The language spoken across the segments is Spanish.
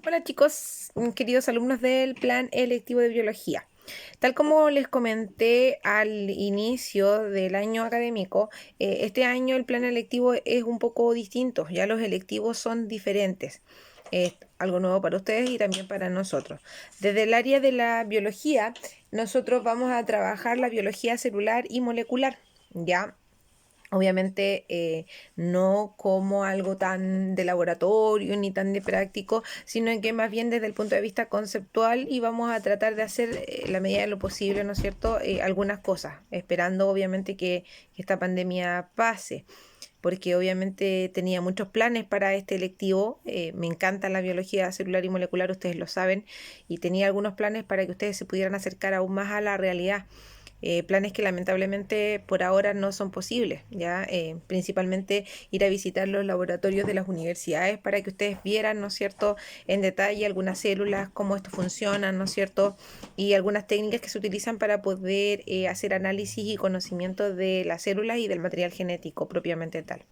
Hola chicos, queridos alumnos del plan electivo de biología. Tal como les comenté al inicio del año académico, este año el plan electivo es un poco distinto, ya los electivos son diferentes. Es algo nuevo para ustedes y también para nosotros. Desde el área de la biología, nosotros vamos a trabajar la biología celular y molecular, ¿ya? Obviamente no como algo tan de laboratorio ni tan de práctico, sino que más bien desde el punto de vista conceptual y vamos a tratar de hacer la medida de lo posible, ¿no es cierto?, algunas cosas, esperando obviamente que esta pandemia pase, porque obviamente tenía muchos planes para este electivo. Me encanta la biología celular y molecular, ustedes lo saben, y tenía algunos planes para que ustedes se pudieran acercar aún más a la realidad. Planes que lamentablemente por ahora no son posibles, ¿ya? Principalmente ir a visitar los laboratorios de las universidades para que ustedes vieran, ¿no es cierto?, en detalle algunas células, cómo esto funciona, ¿no es cierto?, y algunas técnicas que se utilizan para poder hacer análisis y conocimiento de las células y del material genético propiamente tal.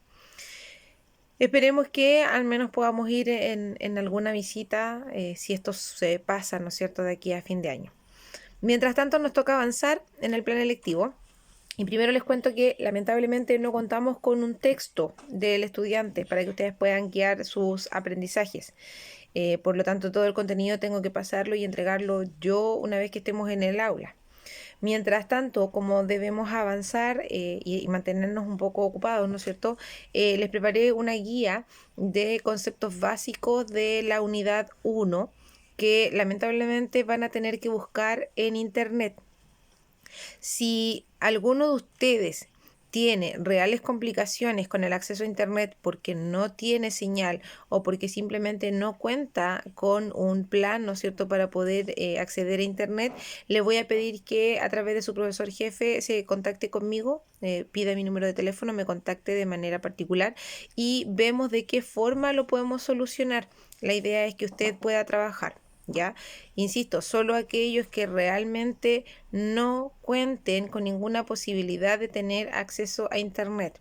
Esperemos que al menos podamos ir en alguna visita, si esto se pasa, ¿no es cierto?, de aquí a fin de año. Mientras tanto, nos toca avanzar en el plan electivo. Y primero les cuento que lamentablemente no contamos con un texto del estudiante para que ustedes puedan guiar sus aprendizajes. Por lo tanto, todo el contenido tengo que pasarlo y entregarlo yo una vez que estemos en el aula. Mientras tanto, como debemos avanzar y mantenernos un poco ocupados, ¿no es cierto? Les preparé una guía de conceptos básicos de la unidad 1 que lamentablemente van a tener que buscar en internet. Si alguno de ustedes tiene reales complicaciones con el acceso a internet porque no tiene señal o porque simplemente no cuenta con un plan, ¿no es cierto?, para poder acceder a internet, le voy a pedir que a través de su profesor jefe se contacte conmigo, pida mi número de teléfono, me contacte de manera particular y vemos de qué forma lo podemos solucionar. La idea es que usted pueda trabajar, ¿ya? Insisto, solo aquellos que realmente no cuenten con ninguna posibilidad de tener acceso a internet.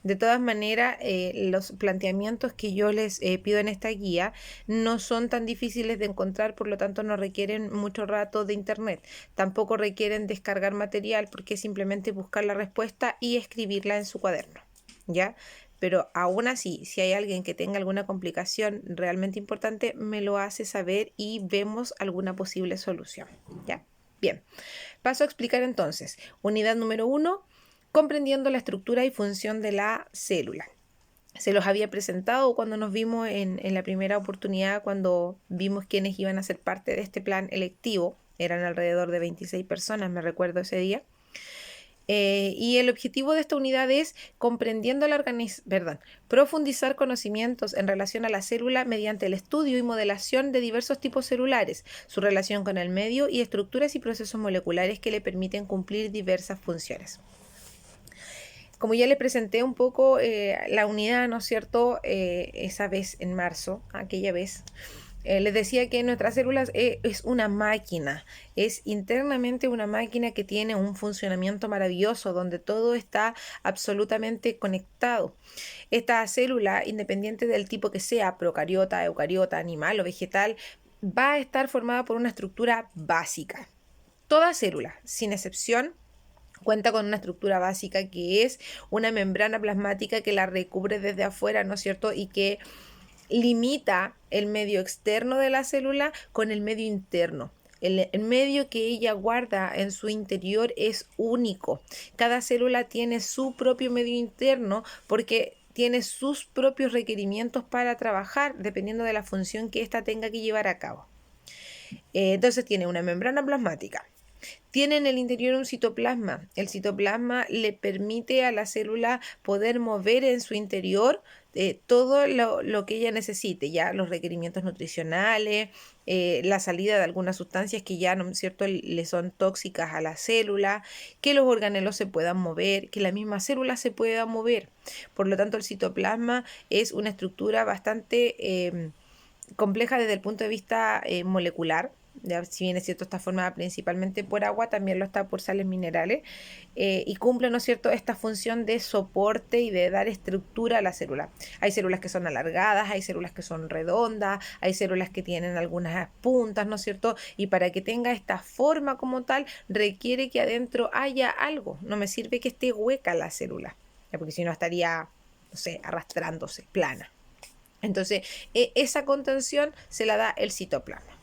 De todas maneras, los planteamientos que yo les pido en esta guía no son tan difíciles de encontrar, por lo tanto no requieren mucho rato de internet. Tampoco requieren descargar material porque es simplemente buscar la respuesta y escribirla en su cuaderno, ¿ya? Pero aún así, si hay alguien que tenga alguna complicación realmente importante, me lo hace saber y vemos alguna posible solución, ¿ya? Bien, paso a explicar entonces. Unidad número 1, comprendiendo la estructura y función de la célula. Se los había presentado cuando nos vimos en la primera oportunidad, cuando vimos quiénes iban a ser parte de este plan electivo. Eran alrededor de 26 personas, me recuerdo ese día. Y el objetivo de esta unidad es profundizar conocimientos en relación a la célula mediante el estudio y modelación de diversos tipos celulares, su relación con el medio y estructuras y procesos moleculares que le permiten cumplir diversas funciones. Como ya les presenté un poco la unidad, ¿no es cierto?, esa vez en marzo, aquella vez, les decía que nuestras células es una máquina, es internamente una máquina que tiene un funcionamiento maravilloso, donde todo está absolutamente conectado. Esta célula, independiente del tipo que sea, procariota, eucariota, animal o vegetal, va a estar formada por una estructura básica. Toda célula, sin excepción, cuenta con una estructura básica que es una membrana plasmática que la recubre desde afuera, ¿no es cierto?, y que limita el medio externo de la célula con el medio interno. El medio que ella guarda en su interior es único. Cada célula tiene su propio medio interno porque tiene sus propios requerimientos para trabajar dependiendo de la función que ésta tenga que llevar a cabo. Entonces tiene una membrana plasmática. Tiene en el interior un citoplasma. El citoplasma le permite a la célula poder mover en su interior todo lo que ella necesite, ya los requerimientos nutricionales, la salida de algunas sustancias que ya, ¿no es cierto?, le son tóxicas a la célula, que los organelos se puedan mover, que la misma célula se pueda mover. Por lo tanto, el citoplasma es una estructura bastante compleja desde el punto de vista molecular. Ya, si bien es cierto, está formada principalmente por agua, también lo está por sales minerales, y cumple, ¿no es cierto?, esta función de soporte y de dar estructura a la célula. Hay células que son alargadas, hay células que son redondas, hay células que tienen algunas puntas, ¿no es cierto? Y para que tenga esta forma como tal, requiere que adentro haya algo. No me sirve que esté hueca la célula, ya, porque si no estaría, no sé, arrastrándose, plana. Entonces, esa contención se la da el citoplasma.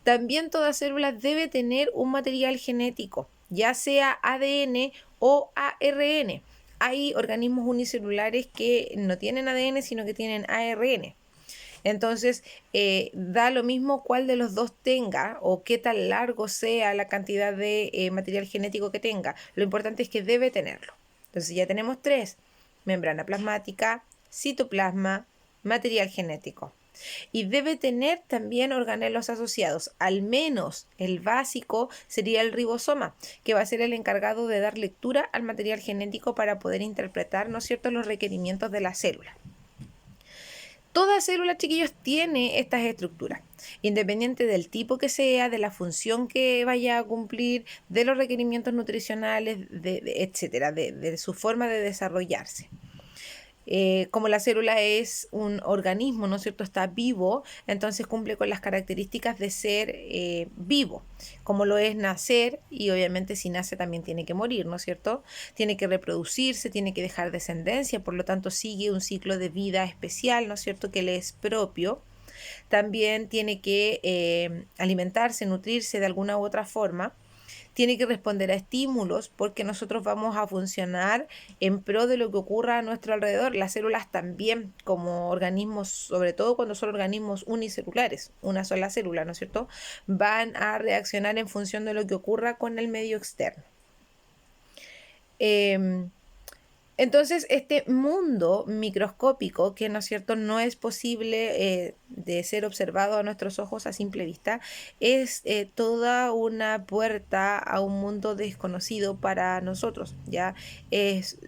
También toda célula debe tener un material genético, ya sea ADN o ARN. Hay organismos unicelulares que no tienen ADN, sino que tienen ARN. Entonces, da lo mismo cuál de los dos tenga o qué tan largo sea la cantidad de material genético que tenga. Lo importante es que debe tenerlo. Entonces, ya tenemos tres: membrana plasmática, citoplasma, material genético. Y debe tener también organelos asociados. Al menos el básico sería el ribosoma, que va a ser el encargado de dar lectura al material genético para poder interpretar, ¿no es cierto?, los requerimientos de la célula. Toda célula, chiquillos, tiene estas estructuras, independiente del tipo que sea, de la función que vaya a cumplir, de los requerimientos nutricionales, etcétera, de su forma de desarrollarse. Como la célula es un organismo, ¿no es cierto?, está vivo, entonces cumple con las características de ser vivo, como lo es nacer, y obviamente si nace también tiene que morir, ¿no es cierto? Tiene que reproducirse, tiene que dejar descendencia, por lo tanto sigue un ciclo de vida especial, ¿no es cierto?, que le es propio. También tiene que alimentarse, nutrirse de alguna u otra forma. Tiene que responder a estímulos porque nosotros vamos a funcionar en pro de lo que ocurra a nuestro alrededor. Las células también, como organismos, sobre todo cuando son organismos unicelulares, una sola célula, ¿no es cierto?, van a reaccionar en función de lo que ocurra con el medio externo. Entonces, este mundo microscópico, que, ¿no es cierto?, no es posible de ser observado a nuestros ojos a simple vista, es toda una puerta a un mundo desconocido para nosotros, ¿ya? Es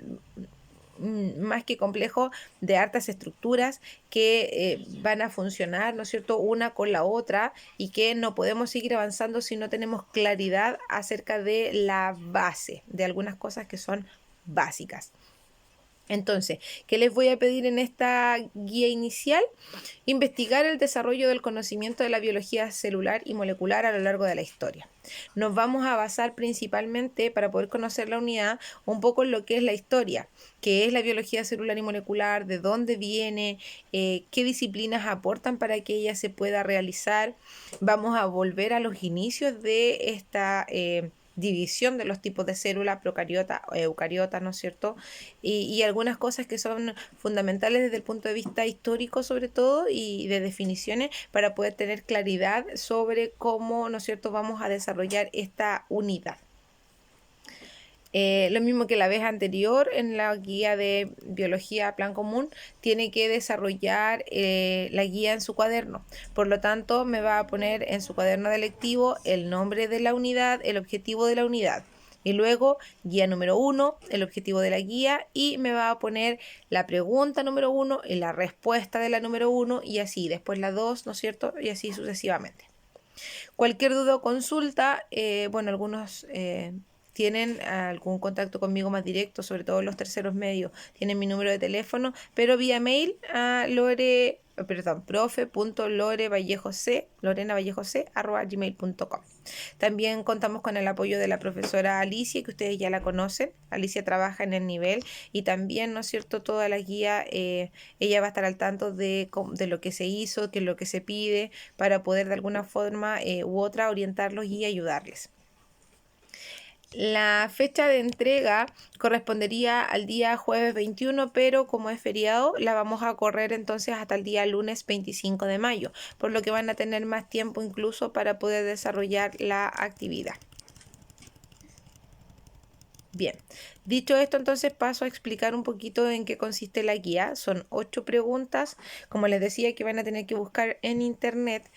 más que complejo, de hartas estructuras que van a funcionar, ¿no es cierto?, una con la otra, y que no podemos seguir avanzando si no tenemos claridad acerca de la base, de algunas cosas que son básicas. Entonces, ¿qué les voy a pedir en esta guía inicial? Investigar el desarrollo del conocimiento de la biología celular y molecular a lo largo de la historia. Nos vamos a basar principalmente, para poder conocer la unidad, un poco en lo que es la historia, qué es la biología celular y molecular, de dónde viene, qué disciplinas aportan para que ella se pueda realizar. Vamos a volver a los inicios de esta división de los tipos de célula, procariota o eucariota, ¿no es cierto? Y algunas cosas que son fundamentales desde el punto de vista histórico, sobre todo, y de definiciones, para poder tener claridad sobre cómo, ¿no es cierto?, vamos a desarrollar esta unidad. Lo mismo que la vez anterior, en la guía de biología plan común, tiene que desarrollar la guía en su cuaderno. Por lo tanto, me va a poner en su cuaderno de lectivo el nombre de la unidad, el objetivo de la unidad. Y luego, guía número 1, el objetivo de la guía, y me va a poner la pregunta número 1 y la respuesta de la número 1, y así, después la 2, ¿no es cierto? Y así sucesivamente. Cualquier duda o consulta, bueno, algunos tienen algún contacto conmigo más directo, sobre todo los terceros medios, tienen mi número de teléfono, pero vía mail a profe.lorevallejoc@gmail.com. También contamos con el apoyo de la profesora Alicia, que ustedes ya la conocen. Alicia trabaja en el nivel, y también, ¿no es cierto?, toda la guía, ella va a estar al tanto de lo que se hizo, qué es lo que se pide, para poder de alguna forma u otra orientarlos y ayudarles. La fecha de entrega correspondería al día jueves 21, pero como es feriado, la vamos a correr entonces hasta el día lunes 25 de mayo, por lo que van a tener más tiempo incluso para poder desarrollar la actividad. Bien, dicho esto, entonces paso a explicar un poquito en qué consiste la guía. Son 8 preguntas, como les decía, que van a tener que buscar en internet.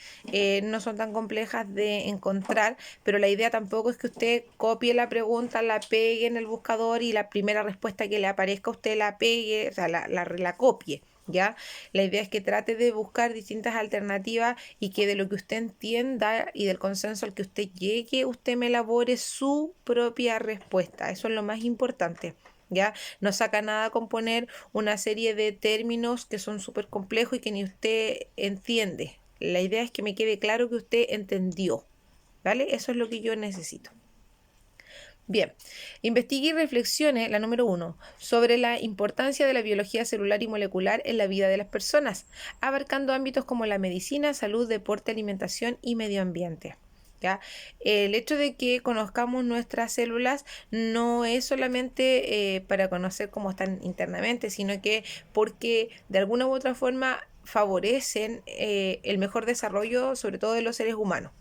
No son tan complejas de encontrar, pero la idea tampoco es que usted copie la pregunta, la pegue en el buscador y la primera respuesta que le aparezca usted la pegue, o sea, la copie. ¿Ya? La idea es que trate de buscar distintas alternativas y que de lo que usted entienda y del consenso al que usted llegue, usted me elabore su propia respuesta. Eso es lo más importante. ¿Ya? No saca nada con poner una serie de términos que son súper complejos y que ni usted entiende. La idea es que me quede claro que usted entendió. ¿Vale? Eso es lo que yo necesito. Bien, investigue y reflexione, la número 1, sobre la importancia de la biología celular y molecular en la vida de las personas, abarcando ámbitos como la medicina, salud, deporte, alimentación y medio ambiente. ¿Ya? El hecho de que conozcamos nuestras células no es solamente para conocer cómo están internamente, sino que porque de alguna u otra forma favorecen el mejor desarrollo, sobre todo de los seres humanos.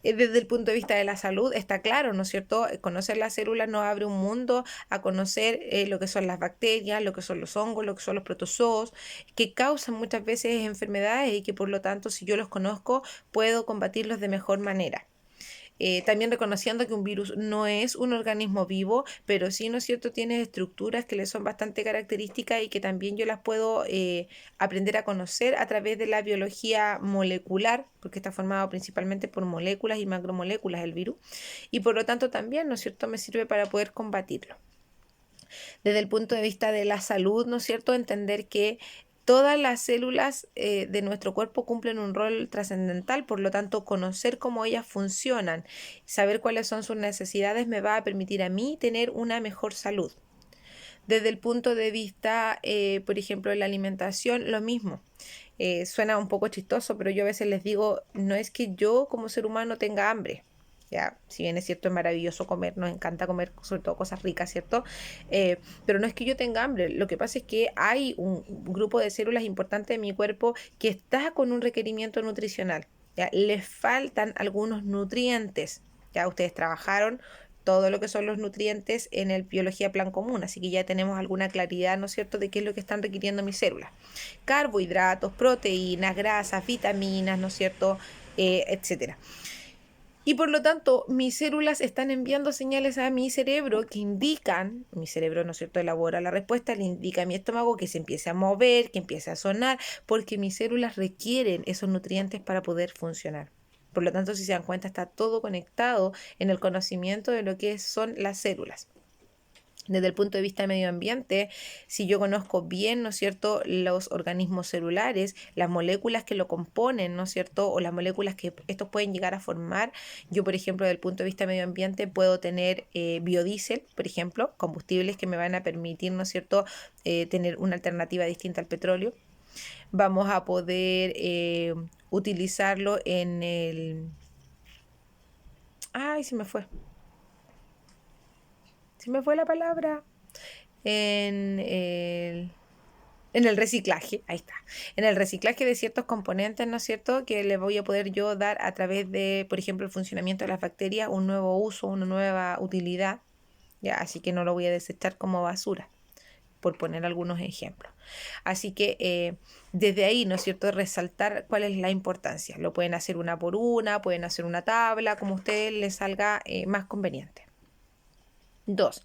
Desde el punto de vista de la salud, está claro, ¿no es cierto? Conocer las células nos abre un mundo a conocer lo que son las bacterias, lo que son los hongos, lo que son los protozoos, que causan muchas veces enfermedades y que por lo tanto, si yo los conozco, puedo combatirlos de mejor manera. También reconociendo que un virus no es un organismo vivo, pero sí, ¿no es cierto?, tiene estructuras que le son bastante características y que también yo las puedo aprender a conocer a través de la biología molecular, porque está formado principalmente por moléculas y macromoléculas el virus, y por lo tanto también, ¿no es cierto?, me sirve para poder combatirlo. Desde el punto de vista de la salud, ¿no es cierto?, entender que todas las células de nuestro cuerpo cumplen un rol trascendental, por lo tanto, conocer cómo ellas funcionan, saber cuáles son sus necesidades me va a permitir a mí tener una mejor salud. Desde el punto de vista, por ejemplo, de la alimentación, lo mismo. Suena un poco chistoso, pero yo a veces les digo, no es que yo como ser humano tenga hambre. Ya, si bien es cierto, es maravilloso comer, nos encanta comer, sobre todo cosas ricas, ¿cierto? Pero no es que yo tenga hambre, lo que pasa es que hay un grupo de células importante en mi cuerpo que está con un requerimiento nutricional, ¿ya? Les faltan algunos nutrientes, ya ustedes trabajaron todo lo que son los nutrientes en el Biología Plan Común, así que ya tenemos alguna claridad, ¿no es cierto?, de qué es lo que están requiriendo mis células. Carbohidratos, proteínas, grasas, vitaminas, ¿no es cierto?, etcétera. Y por lo tanto, mis células están enviando señales a mi cerebro que indican, mi cerebro, ¿no es cierto?, elabora la respuesta, le indica a mi estómago que se empiece a mover, que empiece a sonar, porque mis células requieren esos nutrientes para poder funcionar. Por lo tanto, si se dan cuenta, está todo conectado en el conocimiento de lo que son las células. Desde el punto de vista de medio ambiente, si yo conozco bien, ¿no es cierto?, los organismos celulares, las moléculas que lo componen, ¿no es cierto?, o las moléculas que estos pueden llegar a formar, yo, por ejemplo, desde el punto de vista de medio ambiente, puedo tener biodiesel, por ejemplo, combustibles que me van a permitir, ¿no es cierto?, tener una alternativa distinta al petróleo. Vamos a poder utilizarlo en el... ¡Ay, se me fue! Se me fue la palabra. En el reciclaje, ahí está, en el reciclaje de ciertos componentes, ¿no es cierto?, que le voy a poder yo dar a través de, por ejemplo, el funcionamiento de las bacterias, un nuevo uso, una nueva utilidad, ya, así que no lo voy a desechar como basura, por poner algunos ejemplos. Así que desde ahí, ¿no es cierto?, resaltar cuál es la importancia. Lo pueden hacer una por una, pueden hacer una tabla, como a ustedes les salga más conveniente. 2.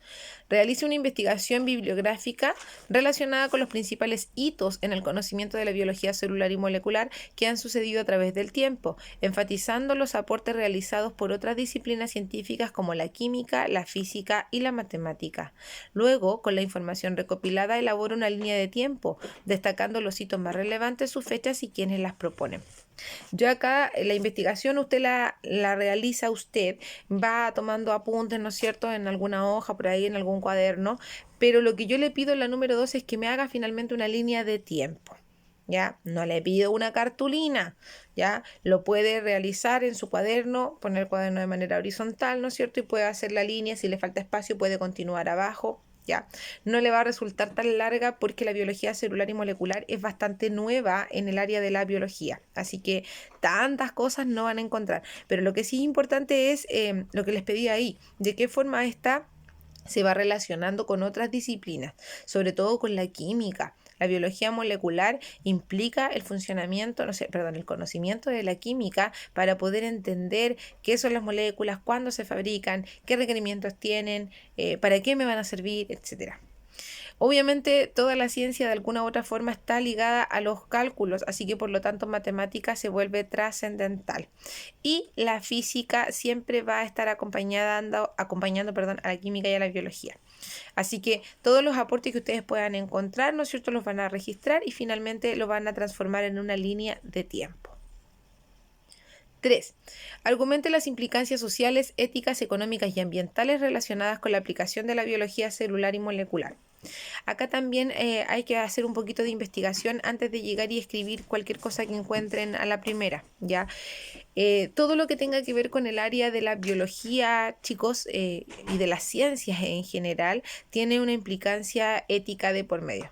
Realice una investigación bibliográfica relacionada con los principales hitos en el conocimiento de la biología celular y molecular que han sucedido a través del tiempo, enfatizando los aportes realizados por otras disciplinas científicas como la química, la física y la matemática. Luego, con la información recopilada, elabora una línea de tiempo, destacando los hitos más relevantes, sus fechas y quienes las proponen. Yo acá, la investigación usted la realiza usted, va tomando apuntes, ¿no es cierto?, en alguna hoja, por ahí, en algún cuaderno, pero lo que yo le pido en la número 2 es que me haga finalmente una línea de tiempo. ¿Ya? No le pido una cartulina, ¿ya? Lo puede realizar en su cuaderno, poner el cuaderno de manera horizontal, ¿no es cierto? Y puede hacer la línea, si le falta espacio puede continuar abajo, ¿ya? No le va a resultar tan larga porque la biología celular y molecular es bastante nueva en el área de la biología, así que tantas cosas no van a encontrar, pero lo que sí es importante es lo que les pedí ahí, de qué forma esta se va relacionando con otras disciplinas, sobre todo con la química. La biología molecular implica el funcionamiento, el conocimiento de la química para poder entender qué son las moléculas, cuándo se fabrican, qué requerimientos tienen, para qué me van a servir, etcétera. Obviamente toda la ciencia de alguna u otra forma está ligada a los cálculos, así que por lo tanto matemática se vuelve trascendental. Y la física siempre va a estar acompañando, perdón, a la química y a la biología. Así que todos los aportes que ustedes puedan encontrar, ¿no es cierto?, los van a registrar y finalmente lo van a transformar en una línea de tiempo. 3. Argumente las implicancias sociales, éticas, económicas y ambientales relacionadas con la aplicación de la biología celular y molecular. Acá también hay que hacer un poquito de investigación antes de llegar y escribir cualquier cosa que encuentren a la primera, ¿ya? Todo lo que tenga que ver con el área de la biología, chicos, y de las ciencias en general, tiene una implicancia ética de por medio.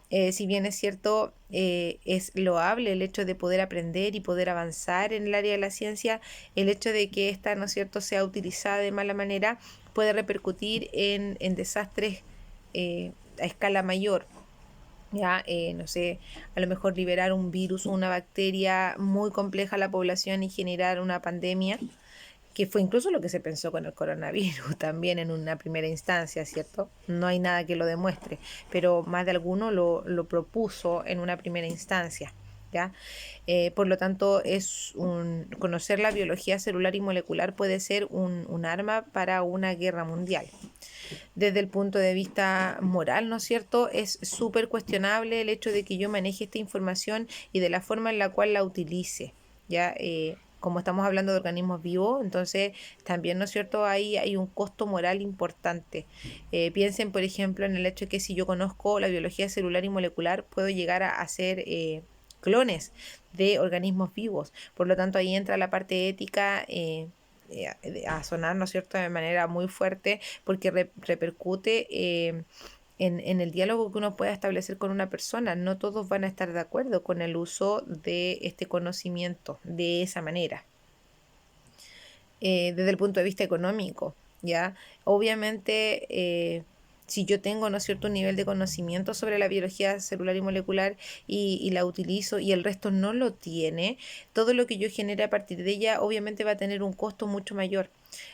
Si bien es cierto, es loable el hecho de poder aprender y poder avanzar en el área de la ciencia, el hecho de que esta, ¿no es cierto?, sea utilizada de mala manera puede repercutir en desastres a escala mayor. Ya, no sé, a lo mejor liberar un virus o una bacteria muy compleja a la población y generar una pandemia, que fue incluso lo que se pensó con el coronavirus también en una primera instancia, ¿cierto? No hay nada que lo demuestre, pero más de alguno lo propuso en una primera instancia, ¿ya? Por lo tanto, conocer la biología celular y molecular puede ser un arma para una guerra mundial. Desde el punto de vista moral, ¿no es cierto? Es súper cuestionable el hecho de que yo maneje esta información y de la forma en la cual la utilice, ¿ya? Como estamos hablando de organismos vivos, entonces también, ¿no es cierto?, hay un costo moral importante. Piensen, por ejemplo, en el hecho de que si yo conozco la biología celular y molecular, puedo llegar a hacer clones de organismos vivos. Por lo tanto, ahí entra la parte ética a sonar, ¿no es cierto?, de manera muy fuerte, porque repercute en el diálogo que uno pueda establecer con una persona. No todos van a estar de acuerdo con el uso de este conocimiento de esa manera. Desde el punto de vista económico, ¿ya? Obviamente, si yo tengo, ¿no es cierto?, un nivel de conocimiento sobre la biología celular y molecular y la utilizo y el resto no lo tiene, todo lo que yo genere a partir de ella obviamente va a tener un costo mucho mayor.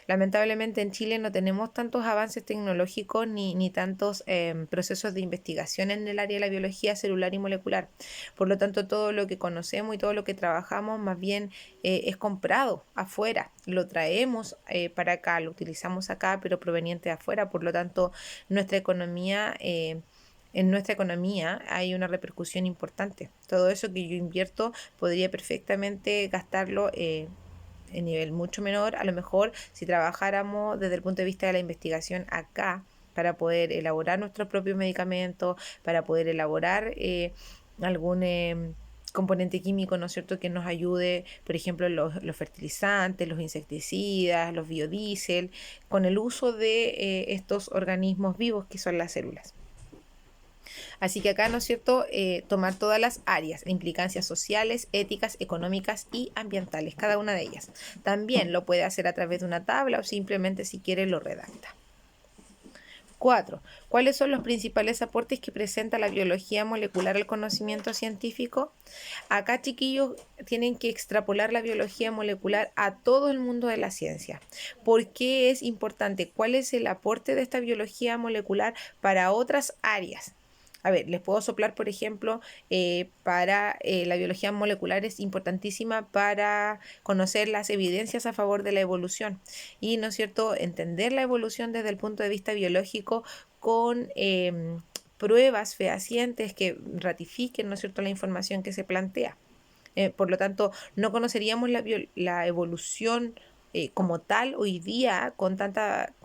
Lamentablemente en Chile no tenemos tantos avances tecnológicos ni tantos procesos de investigación en el área de la biología celular y molecular. Por lo tanto, todo lo que conocemos y todo lo que trabajamos más bien es comprado afuera. Lo traemos para acá, lo utilizamos acá, pero proveniente de afuera. Por lo tanto, nuestra economía... en nuestra economía hay una repercusión importante. Todo eso que yo invierto podría perfectamente gastarlo en nivel mucho menor, a lo mejor si trabajáramos desde el punto de vista de la investigación acá, para poder elaborar nuestros propios medicamentos, para poder elaborar algún componente químico, ¿no es cierto?, que nos ayude, por ejemplo, los fertilizantes, los insecticidas, los biodiesel, con el uso de estos organismos vivos que son las células. Así que acá, ¿no es cierto?, tomar todas las áreas, implicancias sociales, éticas, económicas y ambientales, cada una de ellas. También lo puede hacer a través de una tabla o simplemente si quiere lo redacta. 4. ¿Cuáles son los principales aportes que presenta la biología molecular al conocimiento científico? Acá, chiquillos, tienen que extrapolar la biología molecular a todo el mundo de la ciencia. ¿Por qué es importante? ¿Cuál es el aporte de esta biología molecular para otras áreas? A ver, les puedo soplar, por ejemplo, para la biología molecular es importantísima para conocer las evidencias a favor de la evolución y, ¿no es cierto?, entender la evolución desde el punto de vista biológico con pruebas fehacientes que ratifiquen, ¿no es cierto?, la información que se plantea. Por lo tanto, no conoceríamos la evolución como tal hoy día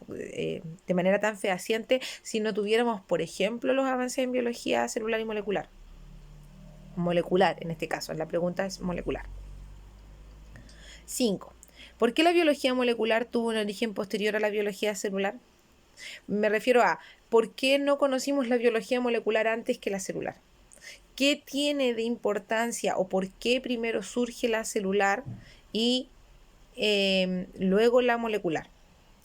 de manera tan fehaciente si no tuviéramos, por ejemplo, los avances en biología celular y molecular. Molecular, en este caso, la pregunta es molecular. 5. ¿Por qué la biología molecular tuvo un origen posterior a la biología celular? Me refiero a, ¿por qué no conocimos la biología molecular antes que la celular? ¿Qué tiene de importancia o por qué primero surge la celular y luego la molecular?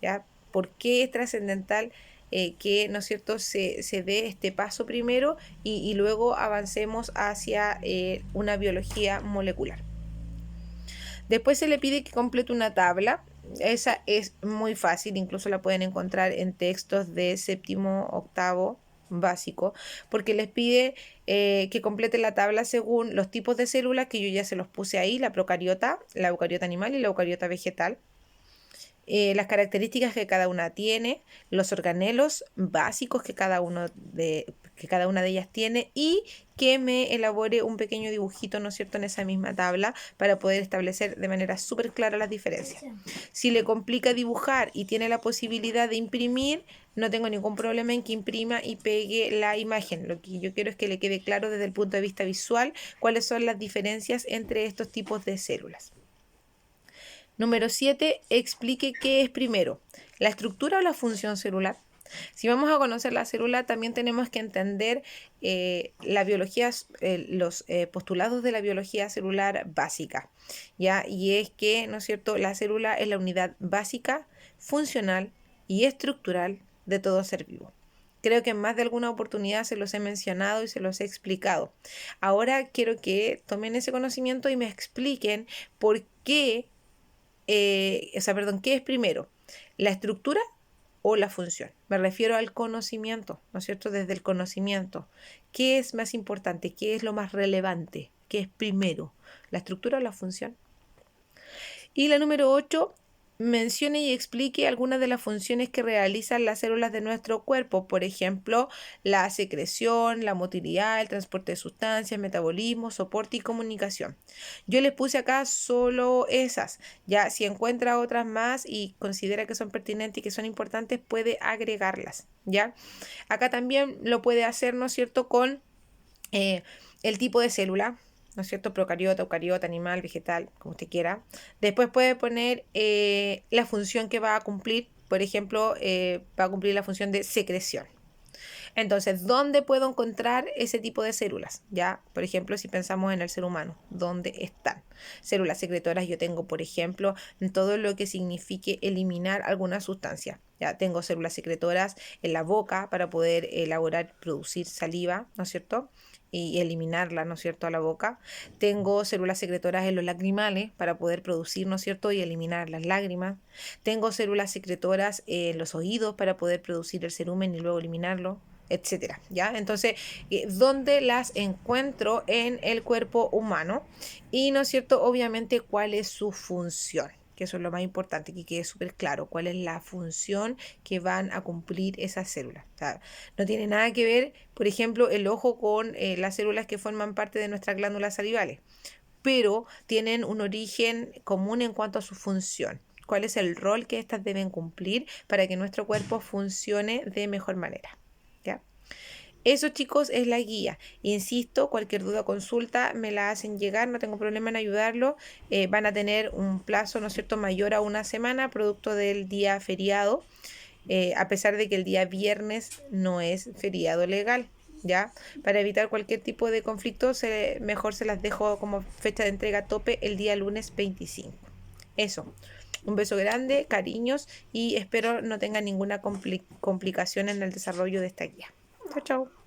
¿Ya? ¿Por qué es trascendental que, ¿no es cierto?, se dé este paso primero y luego avancemos hacia una biología molecular? Después se le pide que complete una tabla. Esa es muy fácil, incluso la pueden encontrar en textos de séptimo, octavo básico, porque les pide que completen la tabla según los tipos de células que yo ya se los puse ahí, la procariota, la eucariota animal y la eucariota vegetal. Las características que cada una tiene, los organelos básicos que cada una de ellas tiene, y que me elabore un pequeño dibujito, ¿no es cierto?, en esa misma tabla para poder establecer de manera súper clara las diferencias. Si le complica dibujar y tiene la posibilidad de imprimir, no tengo ningún problema en que imprima y pegue la imagen. Lo que yo quiero es que le quede claro desde el punto de vista visual cuáles son las diferencias entre estos tipos de células. Número 7, explique qué es primero, la estructura o la función celular. Si vamos a conocer la célula, también tenemos que entender la biología, los postulados de la biología celular básica, ¿ya? Y es que, ¿no es cierto?, la célula es la unidad básica, funcional y estructural de todo ser vivo. Creo que en más de alguna oportunidad se los he mencionado y se los he explicado. Ahora quiero que tomen ese conocimiento y me expliquen por qué, ¿qué es primero? ¿La estructura o la función? Me refiero al conocimiento, ¿no es cierto? Desde el conocimiento, ¿qué es más importante? ¿Qué es lo más relevante? ¿Qué es primero? ¿La estructura o la función? Y la número 8, mencione y explique algunas de las funciones que realizan las células de nuestro cuerpo, por ejemplo, la secreción, la motilidad, el transporte de sustancias, metabolismo, soporte y comunicación. Yo les puse acá solo esas, ya si encuentra otras más y considera que son pertinentes y que son importantes, puede agregarlas, ¿ya? Acá también lo puede hacer, ¿no es cierto?, con el tipo de célula, ¿no es cierto? Procariota, eucariota, animal, vegetal, como usted quiera. Después puede poner la función que va a cumplir. Por ejemplo, va a cumplir la función de secreción. Entonces, ¿dónde puedo encontrar ese tipo de células? Ya, por ejemplo, si pensamos en el ser humano, ¿dónde están? Células secretoras yo tengo, por ejemplo, en todo lo que signifique eliminar alguna sustancia. Ya tengo células secretoras en la boca para poder elaborar, producir saliva, ¿no es cierto?, y eliminarla, ¿no es cierto?, a la boca. Tengo células secretoras en los lacrimales para poder producir, ¿no es cierto?, y eliminar las lágrimas. Tengo células secretoras en los oídos para poder producir el cerumen y luego eliminarlo, etcétera, ¿ya? Entonces, ¿dónde las encuentro en el cuerpo humano? Y, ¿no es cierto?, obviamente, ¿cuál es su función? Que eso es lo más importante, que quede súper claro cuál es la función que van a cumplir esas células. O sea, no tiene nada que ver, por ejemplo, el ojo con las células que forman parte de nuestras glándulas salivales, pero tienen un origen común en cuanto a su función. ¿Cuál es el rol que éstas deben cumplir para que nuestro cuerpo funcione de mejor manera? ¿Ya? Eso, chicos, es la guía. Insisto, cualquier duda o consulta me la hacen llegar, no tengo problema en ayudarlo. Van a tener un plazo, ¿no es cierto?, mayor a una semana, producto del día feriado, a pesar de que el día viernes no es feriado legal, ¿ya? Para evitar cualquier tipo de conflicto, mejor se las dejo como fecha de entrega tope el día lunes 25. Eso. Un beso grande, cariños, y espero no tengan ninguna complicación en el desarrollo de esta guía. Chao, chao.